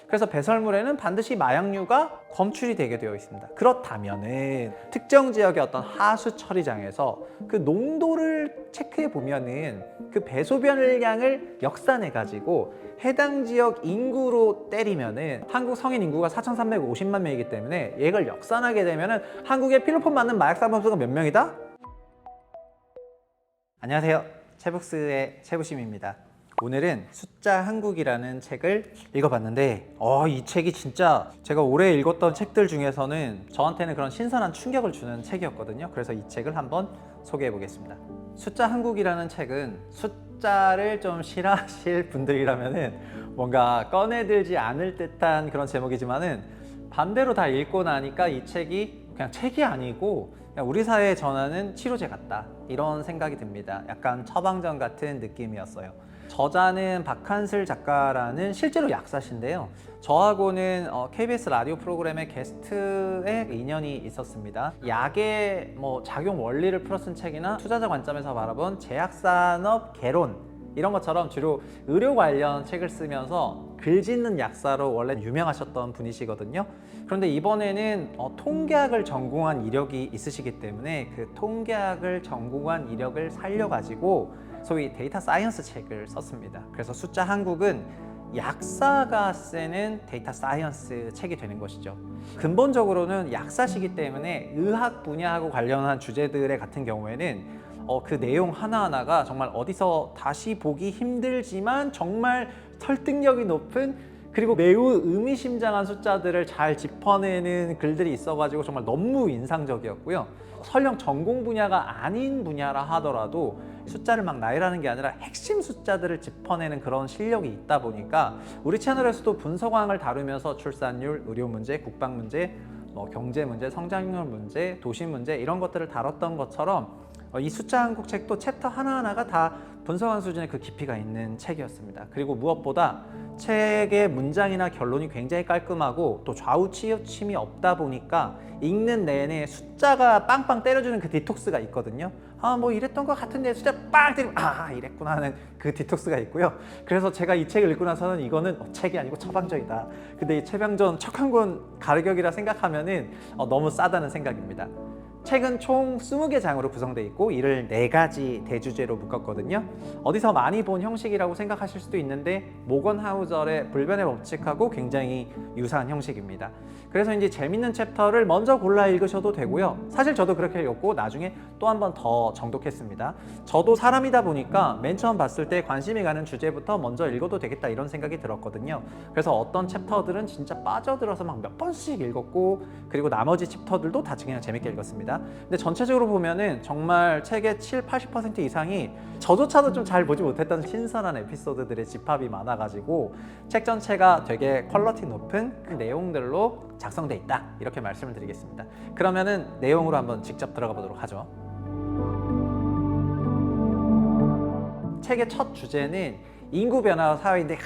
그래서 배설물에는 반드시 마약류가 검출이 되게 되어 있습니다. 그렇다면은 특정 지역의 어떤 하수 처리장에서 그 농도를 체크해 보면은 그 배소변량을 역산해 가지고 해당 지역 인구로 때리면은 한국 성인 인구가 4,350만 명이기 때문에 이걸 역산하게 되면은 한국에 필로폰 맞는 마약 사범수가 몇 명이다? 안녕하세요. 채북스의 채부심입니다. 오늘은 숫자 한국이라는 책을 읽어봤는데 이 책이 진짜 제가 올해 읽었던 책들 중에서는 저한테는 그런 신선한 충격을 주는 책이었거든요. 그래서 이 책을 한번 소개해 보겠습니다. 숫자 한국이라는 책은 숫자를 좀 싫어하실 분들이라면은 뭔가 꺼내들지 않을 듯한 그런 제목이지만은 반대로 다 읽고 나니까 이 책이 그냥 책이 아니고 그냥 우리 사회에 전하는 치료제 같다, 이런 생각이 듭니다. 약간 처방전 같은 느낌이었어요. 저자는 박한슬 작가라는 실제로 약사신데요. 저하고는 KBS 라디오 프로그램의 게스트의 인연이 있었습니다. 약의 작용 원리를 풀어쓴 책이나 투자자 관점에서 바라본 제약산업 개론, 이런 것처럼 주로 의료 관련 책을 쓰면서 글 짓는 약사로 원래 유명하셨던 분이시거든요. 그런데 이번에는 통계학을 전공한 이력이 있으시기 때문에 그 통계학을 전공한 이력을 살려가지고 소위 데이터 사이언스 책을 썼습니다. 그래서 숫자 한국은 약사가 쓰는 데이터 사이언스 책이 되는 것이죠. 근본적으로는 약사시기 때문에 의학 분야하고 관련한 주제들의 같은 경우에는 그 내용 하나하나가 정말 어디서 다시 보기 힘들지만 정말 설득력이 높은, 그리고 매우 의미심장한 숫자들을 잘 짚어내는 글들이 있어가지고 정말 너무 인상적이었고요. 설령 전공 분야가 아닌 분야라 하더라도 숫자를 막 나열하는 게 아니라 핵심 숫자들을 짚어내는 그런 실력이 있다 보니까 우리 채널에서도 분석왕을 다루면서 출산율, 의료 문제, 국방 문제, 경제 문제, 성장률 문제, 도시 문제, 이런 것들을 다뤘던 것처럼 이 숫자 한국 책도 챕터 하나하나가 다 분석한 수준의 그 깊이가 있는 책이었습니다. 그리고 무엇보다 책의 문장이나 결론이 굉장히 깔끔하고 또 좌우 치우침이 없다 보니까 읽는 내내 숫자가 빵빵 때려주는 그 디톡스가 있거든요. 이랬던 것 같은데 숫자 빵 때리면 이랬구나 하는 그 디톡스가 있고요. 그래서 제가 이 책을 읽고 나서는 이거는 책이 아니고 처방전이다. 근데 이 처방전 책 한 권 가격이라 생각하면은 너무 싸다는 생각입니다. 책은 총 20개 장으로 구성되어 있고 이를 4가지 대주제로 묶었거든요. 어디서 많이 본 형식이라고 생각하실 수도 있는데 모건 하우절의 불변의 법칙하고 굉장히 유사한 형식입니다. 그래서 이제 재밌는 챕터를 먼저 골라 읽으셔도 되고요. 사실 저도 그렇게 읽었고 나중에 또 한 번 더 정독했습니다. 저도 사람이다 보니까 맨 처음 봤을 때 관심이 가는 주제부터 먼저 읽어도 되겠다, 이런 생각이 들었거든요. 그래서 어떤 챕터들은 진짜 빠져들어서 막 몇 번씩 읽었고, 그리고 나머지 챕터들도 다 그냥 재밌게 읽었습니다. 근데 전체적으로 보면은 정말 책의 70-80% 이상이 저조차도 좀 잘 보지 못했던 신선한 에피소드들의 집합이 많아가지고 책 전체가 되게 퀄리티 높은 그 내용들로 작성돼 있다, 이렇게 말씀을 드리겠습니다. 그러면은 내용으로 한번 직접 들어가 보도록 하죠. 책의 첫 주제는 인구 변화와 사회인데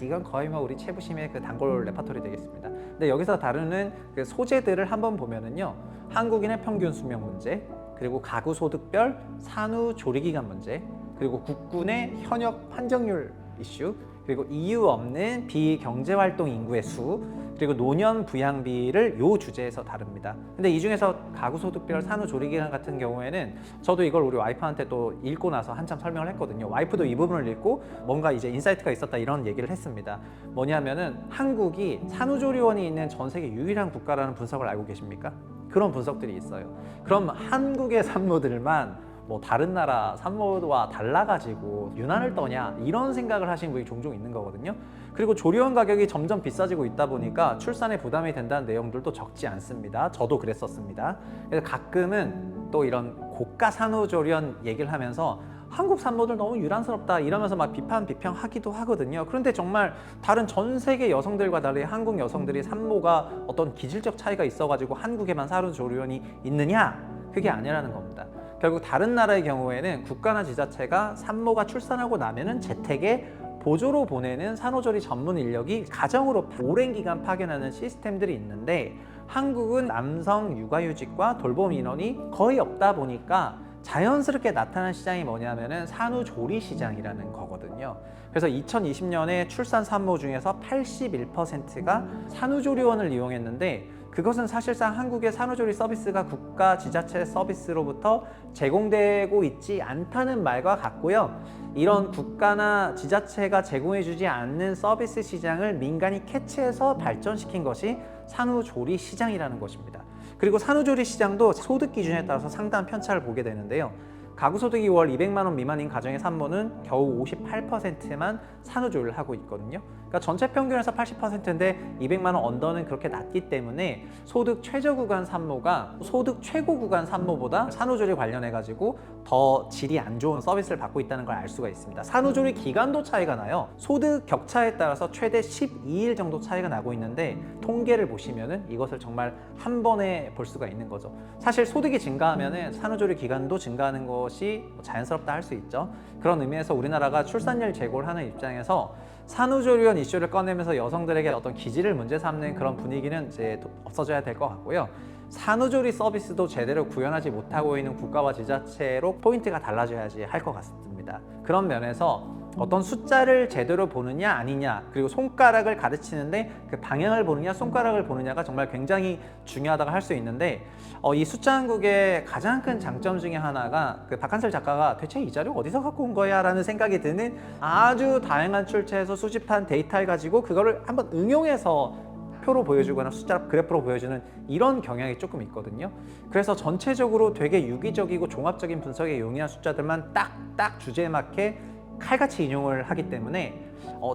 이건 거의 우리 채부심의 그 단골 레퍼토리 되겠습니다. 근데 여기서 다루는 그 소재들을 한번 보면은요, 한국인의 평균 수명 문제, 그리고 가구 소득별 산후 조리 기간 문제, 그리고 국군의 현역 환정률 이슈, 그리고 이유 없는 비경제활동 인구의 수, 그리고 노년 부양비를 요 주제에서 다룹니다. 근데 이 중에서 가구소득별 산후조리기간 같은 경우에는 저도 이걸 우리 와이프한테 또 읽고 나서 한참 설명을 했거든요. 와이프도 이 부분을 읽고 뭔가 이제 인사이트가 있었다, 이런 얘기를 했습니다. 뭐냐면은 한국이 산후조리원이 있는 전 세계 유일한 국가라는 분석을 알고 계십니까? 그런 분석들이 있어요. 그럼 한국의 산모들만 다른 나라 산모와 달라가지고 유난을 떠냐, 이런 생각을 하시는 분이 종종 있는 거거든요. 그리고 조리원 가격이 점점 비싸지고 있다 보니까 출산에 부담이 된다는 내용들도 적지 않습니다. 저도 그랬었습니다. 그래서 가끔은 또 이런 고가 산후조리원 얘기를 하면서 한국 산모들 너무 유난스럽다 이러면서 막 비평하기도 하거든요. 그런데 정말 다른 전 세계 여성들과 달리 한국 여성들이 산모가 어떤 기질적 차이가 있어가지고 한국에만 산후조리원이 있느냐? 그게 아니라는 겁니다. 결국 다른 나라의 경우에는 국가나 지자체가 산모가 출산하고 나면은 재택에 보조로 보내는 산후조리 전문 인력이 가정으로 오랜 기간 파견하는 시스템들이 있는데, 한국은 남성 육아휴직과 돌봄 인원이 거의 없다 보니까 자연스럽게 나타난 시장이 뭐냐면은 산후조리 시장이라는 거거든요. 그래서 2020년에 출산 산모 중에서 81%가 산후조리원을 이용했는데, 그것은 사실상 한국의 산후조리 서비스가 국가 지자체 서비스로부터 제공되고 있지 않다는 말과 같고요. 이런 국가나 지자체가 제공해주지 않는 서비스 시장을 민간이 캐치해서 발전시킨 것이 산후조리 시장이라는 것입니다. 그리고 산후조리 시장도 소득 기준에 따라서 상당한 편차를 보게 되는데요. 가구 소득이 월 200만 원 미만인 가정의 산모는 겨우 58%만 산후조리를 하고 있거든요. 그러니까 전체 평균에서 80%인데 200만 원 언더는 그렇게 낮기 때문에 소득 최저 구간 산모가 소득 최고 구간 산모보다 산후조리 관련해 가지고 더 질이 안 좋은 서비스를 받고 있다는 걸 알 수가 있습니다. 산후조리 기간도 차이가 나요. 소득 격차에 따라서 최대 12일 정도 차이가 나고 있는데, 통계를 보시면은 이것을 정말 한 번에 볼 수가 있는 거죠. 사실 소득이 증가하면은 산후조리 기간도 증가하는 것이 자연스럽다 할 수 있죠. 그런 의미에서 우리나라가 출산율 제고를 하는 입장에서 산후조리원 이슈를 꺼내면서 여성들에게 어떤 기지를 문제 삼는 그런 분위기는 이제 없어져야 될 것 같고요. 산후조리 서비스도 제대로 구현하지 못하고 있는 국가와 지자체로 포인트가 달라져야지 할 것 같습니다. 그런 면에서 어떤 숫자를 제대로 보느냐 아니냐, 그리고 손가락을 가르치는데 그 방향을 보느냐 손가락을 보느냐가 정말 굉장히 중요하다고 할 수 있는데, 이 숫자 한국의 가장 큰 장점 중에 하나가 그 박한슬 작가가 대체 이 자료 어디서 갖고 온 거야? 라는 생각이 드는 아주 다양한 출처에서 수집한 데이터를 가지고 그거를 한번 응용해서 표로 보여주거나 숫자 그래프로 보여주는 이런 경향이 조금 있거든요. 그래서 전체적으로 되게 유기적이고 종합적인 분석에 용이한 숫자들만 딱 주제에 맞게 칼같이 인용을 하기 때문에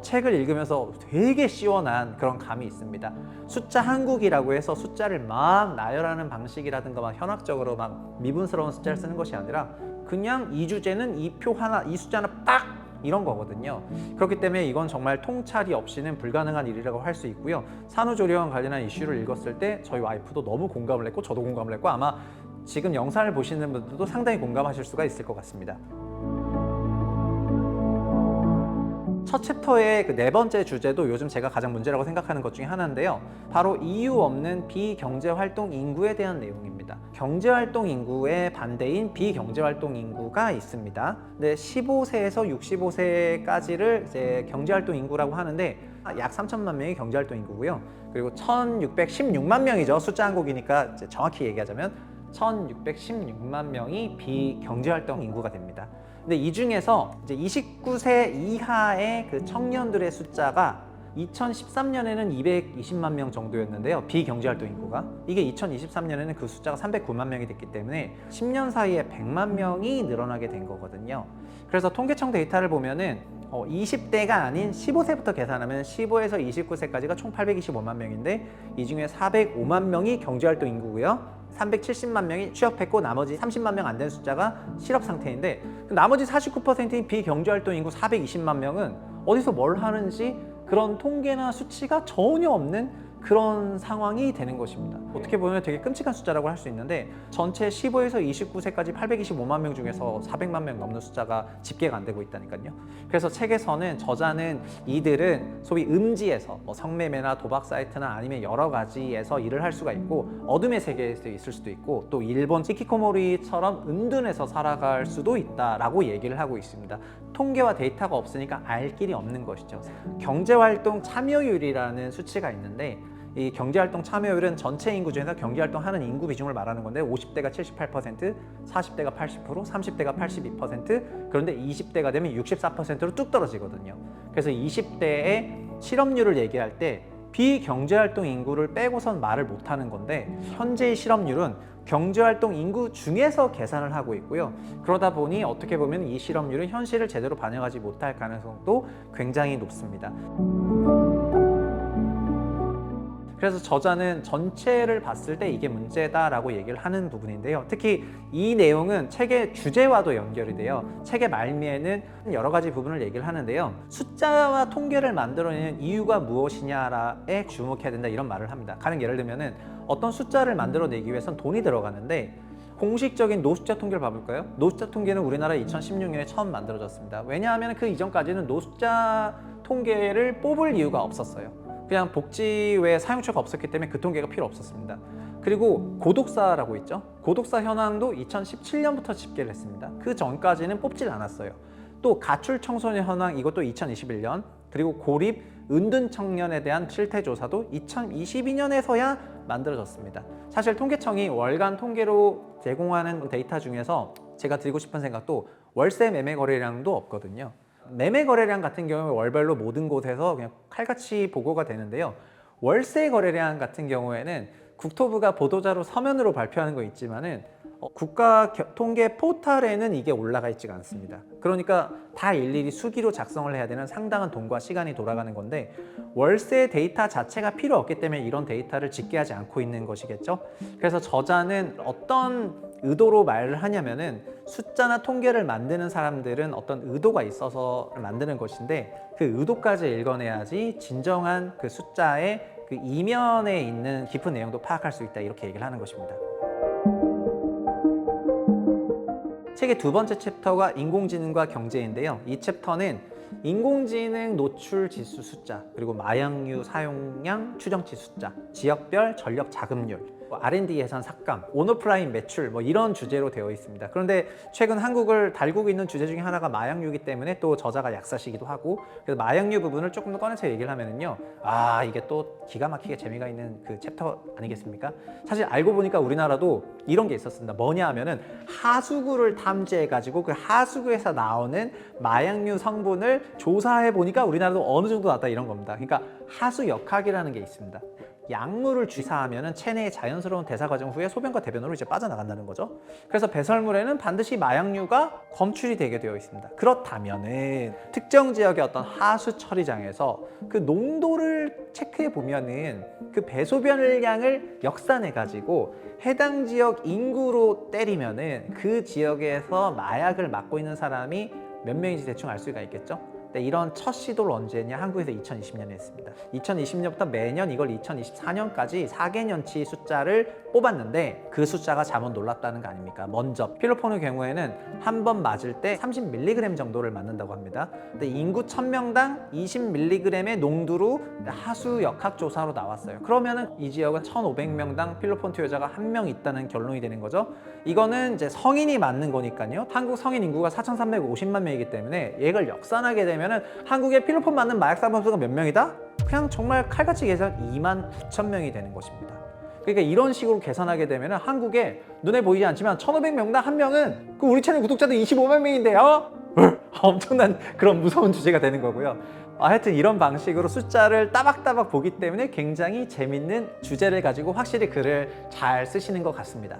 책을 읽으면서 되게 시원한 그런 감이 있습니다. 숫자 한국이라고 해서 숫자를 막 나열하는 방식이라든가 막 현학적으로 막 미분스러운 숫자를 쓰는 것이 아니라 그냥 이 주제는 이 표 하나, 이 숫자 하나 빡! 이런 거거든요. 그렇기 때문에 이건 정말 통찰이 없이는 불가능한 일이라고 할 수 있고요. 산후조리원 관련한 이슈를 읽었을 때 저희 와이프도 너무 공감을 했고 저도 공감을 했고, 아마 지금 영상을 보시는 분들도 상당히 공감하실 수가 있을 것 같습니다. 첫 챕터의 그 네 번째 주제도 요즘 제가 가장 문제라고 생각하는 것 중에 하나인데요. 바로 이유 없는 비경제활동 인구에 대한 내용입니다. 경제활동 인구의 반대인 비경제활동 인구가 있습니다. 근데 15세에서 65세까지를 이제 경제활동 인구라고 하는데 약 3천만 명이 경제활동 인구고요. 그리고 1616만 명이죠. 숫자 한국이니까 이제 정확히 얘기하자면 1616만 명이 비경제활동 인구가 됩니다. 근데 이 중에서 이제 29세 이하의 그 청년들의 숫자가 2013년에는 220만 명 정도였는데요. 비경제활동 인구가. 이게 2023년에는 그 숫자가 309만 명이 됐기 때문에 10년 사이에 100만 명이 늘어나게 된 거거든요. 그래서 통계청 데이터를 보면은 20대가 아닌 15세부터 계산하면 15에서 29세까지가 총 825만 명인데, 이 중에 405만 명이 경제활동 인구고요. 370만 명이 취업했고 나머지 30만 명 안 된 숫자가 실업 상태인데, 나머지 49%인 비경제활동 인구 420만 명은 어디서 뭘 하는지 그런 통계나 수치가 전혀 없는 그런 상황이 되는 것입니다. 어떻게 보면 되게 끔찍한 숫자라고 할 수 있는데, 전체 15에서 29세까지 825만 명 중에서 400만 명 넘는 숫자가 집계가 안 되고 있다니까요. 그래서 책에서는 저자는 이들은 소위 음지에서 성매매나 도박 사이트나 아니면 여러 가지에서 일을 할 수가 있고, 어둠의 세계에서 있을 수도 있고, 또 일본 히키코모리처럼 은둔해서 살아갈 수도 있다라고 얘기를 하고 있습니다. 통계와 데이터가 없으니까 알 길이 없는 것이죠. 경제활동 참여율이라는 수치가 있는데, 이 경제활동 참여율은 전체 인구 중에서 경제활동하는 인구 비중을 말하는 건데, 50대가 78%, 40대가 80%, 30대가 82%, 그런데 20대가 되면 64%로 뚝 떨어지거든요. 그래서 20대의 실업률을 얘기할 때 비경제활동 인구를 빼고선 말을 못하는 건데, 현재의 실업률은 경제활동 인구 중에서 계산을 하고 있고요. 그러다 보니 어떻게 보면 이 실업률은 현실을 제대로 반영하지 못할 가능성도 굉장히 높습니다. 그래서 저자는 전체를 봤을 때 이게 문제다라고 얘기를 하는 부분인데요. 특히 이 내용은 책의 주제와도 연결이 돼요. 책의 말미에는 여러 가지 부분을 얘기를 하는데요. 숫자와 통계를 만들어내는 이유가 무엇이냐에 주목해야 된다, 이런 말을 합니다. 가령 예를 들면은 어떤 숫자를 만들어내기 위해서는 돈이 들어가는데, 공식적인 노숫자 통계를 봐볼까요? 노숫자 통계는 우리나라 2016년에 처음 만들어졌습니다. 왜냐하면 그 이전까지는 노숫자 통계를 뽑을 이유가 없었어요. 그냥 복지 외에 사용처가 없었기 때문에 그 통계가 필요 없었습니다. 그리고 고독사라고 있죠. 고독사 현황도 2017년부터 집계를 했습니다. 그 전까지는 뽑질 않았어요. 또 가출 청소년 현황 이것도 2021년, 그리고 고립 은둔 청년에 대한 실태 조사도 2022년에서야 만들어졌습니다. 사실 통계청이 월간 통계로 제공하는 데이터 중에서 제가 드리고 싶은 생각도 월세 매매 거래량도 없거든요. 매매 거래량 같은 경우에 월별로 모든 곳에서 그냥 칼같이 보고가 되는데요. 월세 거래량 같은 경우에는 국토부가 보도자료 서면으로 발표하는 거 있지만은 국가 통계 포털에는 이게 올라가 있지가 않습니다. 그러니까 다 일일이 수기로 작성을 해야 되는 상당한 돈과 시간이 돌아가는 건데, 월세 데이터 자체가 필요 없기 때문에 이런 데이터를 집계하지 않고 있는 것이겠죠. 그래서 저자는 어떤 의도로 말을 하냐면은 숫자나 통계를 만드는 사람들은 어떤 의도가 있어서 만드는 것인데, 그 의도까지 읽어내야지 진정한 그 숫자의 그 이면에 있는 깊은 내용도 파악할 수 있다, 이렇게 얘기를 하는 것입니다. 책의 두 번째 챕터가 인공지능과 경제인데요. 이 챕터는 인공지능 노출 지수 숫자, 그리고 마약류 사용량 추정치 숫자, 지역별 전력 자금률, R&D 예산 삭감, 온오프라인 매출 이런 주제로 되어 있습니다. 그런데 최근 한국을 달구고 있는 주제 중에 하나가 마약류이기 때문에 또 저자가 약사시기도 하고, 그래서 마약류 부분을 조금 더 꺼내서 얘기를 하면은요, 이게 또 기가 막히게 재미가 있는 그 챕터 아니겠습니까? 사실 알고 보니까 우리나라도 이런 게 있었습니다. 뭐냐 하면은 하수구를 탐지해 가지고 그 하수구에서 나오는 마약류 성분을 조사해 보니까 우리나라도 어느 정도 났다, 이런 겁니다. 그러니까 하수 역학이라는 게 있습니다. 약물을 주사하면 체내의 자연스러운 대사 과정 후에 소변과 대변으로 이제 빠져나간다는 거죠. 그래서 배설물에는 반드시 마약류가 검출이 되게 되어 있습니다. 그렇다면은 특정 지역의 어떤 하수 처리장에서 그 농도를 체크해 보면은 그 배소변량을 역산해 가지고 해당 지역 인구로 때리면은 그 지역에서 마약을 맡고 있는 사람이 몇 명인지 대충 알 수가 있겠죠. 이런 첫 시도를 언제 했냐? 한국에서 2020년에 했습니다. 2020년부터 매년 이걸 2024년까지 4개년치 숫자를 뽑았는데 그 숫자가 잘못 놀랐다는 거 아닙니까? 먼저 필로폰의 경우에는 한 번 맞을 때 30mg 정도를 맞는다고 합니다. 근데 인구 1000명당 20mg의 농도로 하수 역학 조사로 나왔어요. 그러면은 이 지역은 1500명당 필로폰 투여자가 1명 있다는 결론이 되는 거죠. 이거는 이제 성인이 맞는 거니까요. 한국 성인 인구가 4,350만 명이기 때문에 얘를 역산하게 되면 한국에 필로폰 맞는 마약사 범수가 몇 명이다? 그냥 정말 칼같이 계산 29,000명이 되는 것입니다. 그러니까 이런 식으로 계산하게 되면 한국에 눈에 보이지 않지만 1,500명당 한 명은 그 우리 채널 구독자들 25만 명인데요. 엄청난 그런 무서운 주제가 되는 거고요. 하여튼 이런 방식으로 숫자를 따박따박 보기 때문에 굉장히 재밌는 주제를 가지고 확실히 글을 잘 쓰시는 것 같습니다.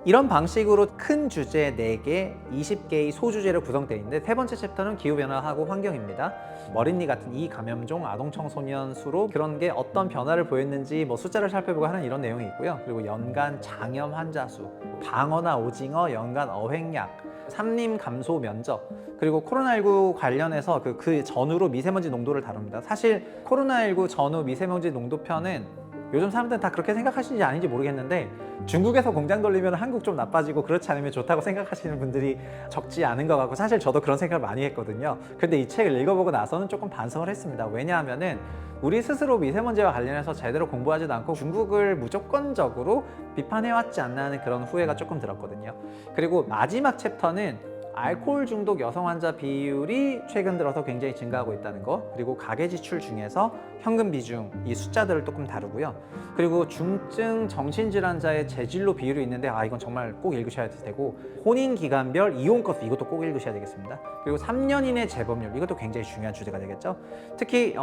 이런 방식으로 큰 주제 4개, 20개의 소주제로 구성되어 있는데, 세 번째 챕터는 기후변화하고 환경입니다. 머린니 같은 이 감염종 아동 청소년 수로 그런 게 어떤 변화를 보였는지 숫자를 살펴보고 하는 이런 내용이 있고요. 그리고 연간 장염 환자 수, 방어나 오징어 연간 어획량, 산림 감소 면적, 그리고 코로나19 관련해서 그 전후로 미세먼지 농도를 다룹니다. 사실 코로나19 전후 미세먼지 농도편은 요즘 사람들은 다 그렇게 생각하시는지 아닌지 모르겠는데, 중국에서 공장 돌리면 한국 좀 나빠지고 그렇지 않으면 좋다고 생각하시는 분들이 적지 않은 것 같고, 사실 저도 그런 생각을 많이 했거든요. 근데 이 책을 읽어보고 나서는 조금 반성을 했습니다. 왜냐하면은 우리 스스로 미세먼지와 관련해서 제대로 공부하지도 않고 중국을 무조건적으로 비판해왔지 않나 하는 그런 후회가 조금 들었거든요. 그리고 마지막 챕터는 알코올 중독 여성 환자 비율이 최근 들어서 굉장히 증가하고 있다는 거, 그리고 가계 지출 중에서 현금 비중, 이 숫자들을 조금 다루고요. 그리고 중증 정신질환자의 재진로 비율이 있는데 이건 정말 꼭 읽으셔야 되고, 혼인기간별 이혼 건수 이것도 꼭 읽으셔야 되겠습니다. 그리고 3년 이내 재범률, 이것도 굉장히 중요한 주제가 되겠죠. 특히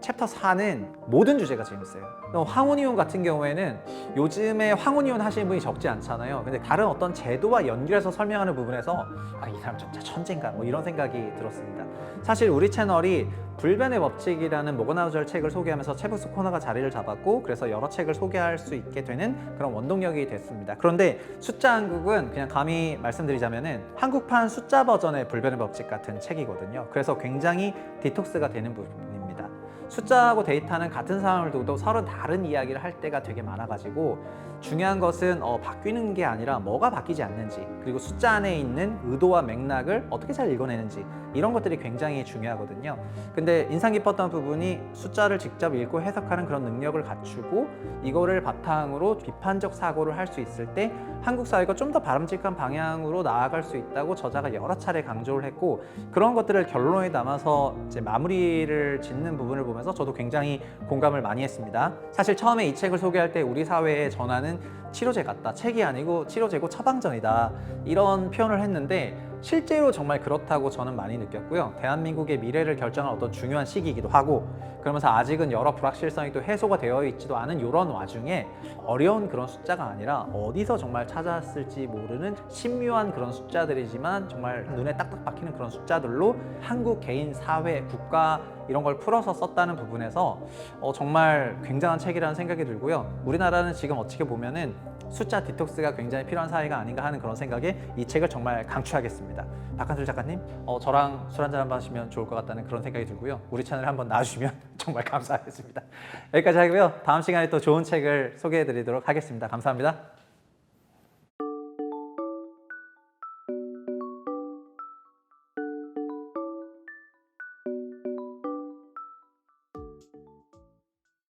챕터 4는 모든 주제가 재밌어요. 황혼이혼 같은 경우에는 요즘에 황혼이혼 하시는 분이 적지 않잖아요. 근데 다른 어떤 제도와 연결해서 설명하는 부분에서 이 사람 진짜 천재인가 이런 생각이 들었습니다. 사실 우리 채널이 불변의 법칙이라는 모건하우절 책을 소개하면서 채북스 코너가 자리를 잡았고, 그래서 여러 책을 소개할 수 있게 되는 그런 원동력이 됐습니다. 그런데 숫자 한국은 그냥 감히 말씀드리자면은 한국판 숫자 버전의 불변의 법칙 같은 책이거든요. 그래서 굉장히 디톡스가 되는 부분입니다. 숫자하고 데이터는 같은 상황을 두고도 서로 다른 이야기를 할 때가 되게 많아가지고 중요한 것은 바뀌는 게 아니라 뭐가 바뀌지 않는지, 그리고 숫자 안에 있는 의도와 맥락을 어떻게 잘 읽어내는지, 이런 것들이 굉장히 중요하거든요. 근데 인상 깊었던 부분이 숫자를 직접 읽고 해석하는 그런 능력을 갖추고 이거를 바탕으로 비판적 사고를 할 수 있을 때 한국 사회가 좀 더 바람직한 방향으로 나아갈 수 있다고 저자가 여러 차례 강조를 했고, 그런 것들을 결론에 담아서 이제 마무리를 짓는 부분을 보면서 저도 굉장히 공감을 많이 했습니다. 사실 처음에 이 책을 소개할 때 우리 사회의 전환은 치료제 같다, 책이 아니고 치료제고 처방전이다, 이런 표현을 했는데 실제로 정말 그렇다고 저는 많이 느꼈고요. 대한민국의 미래를 결정할 어떤 중요한 시기이기도 하고, 그러면서 아직은 여러 불확실성이 또 해소가 되어 있지도 않은 이런 와중에 어려운 그런 숫자가 아니라 어디서 정말 찾았을지 모르는 신묘한 그런 숫자들이지만 정말 눈에 딱딱 박히는 그런 숫자들로 한국 개인, 사회, 국가 이런 걸 풀어서 썼다는 부분에서 정말 굉장한 책이라는 생각이 들고요. 우리나라는 지금 어떻게 보면은 숫자 디톡스가 굉장히 필요한 사회가 아닌가 하는 그런 생각에 이 책을 정말 강추하겠습니다. 박한솔 작가님, 저랑 술 한잔 한번 하시면 좋을 것 같다는 그런 생각이 들고요. 우리 채널에 한번 나와주시면 정말 감사하겠습니다. 여기까지 하고요. 다음 시간에 또 좋은 책을 소개해 드리도록 하겠습니다. 감사합니다.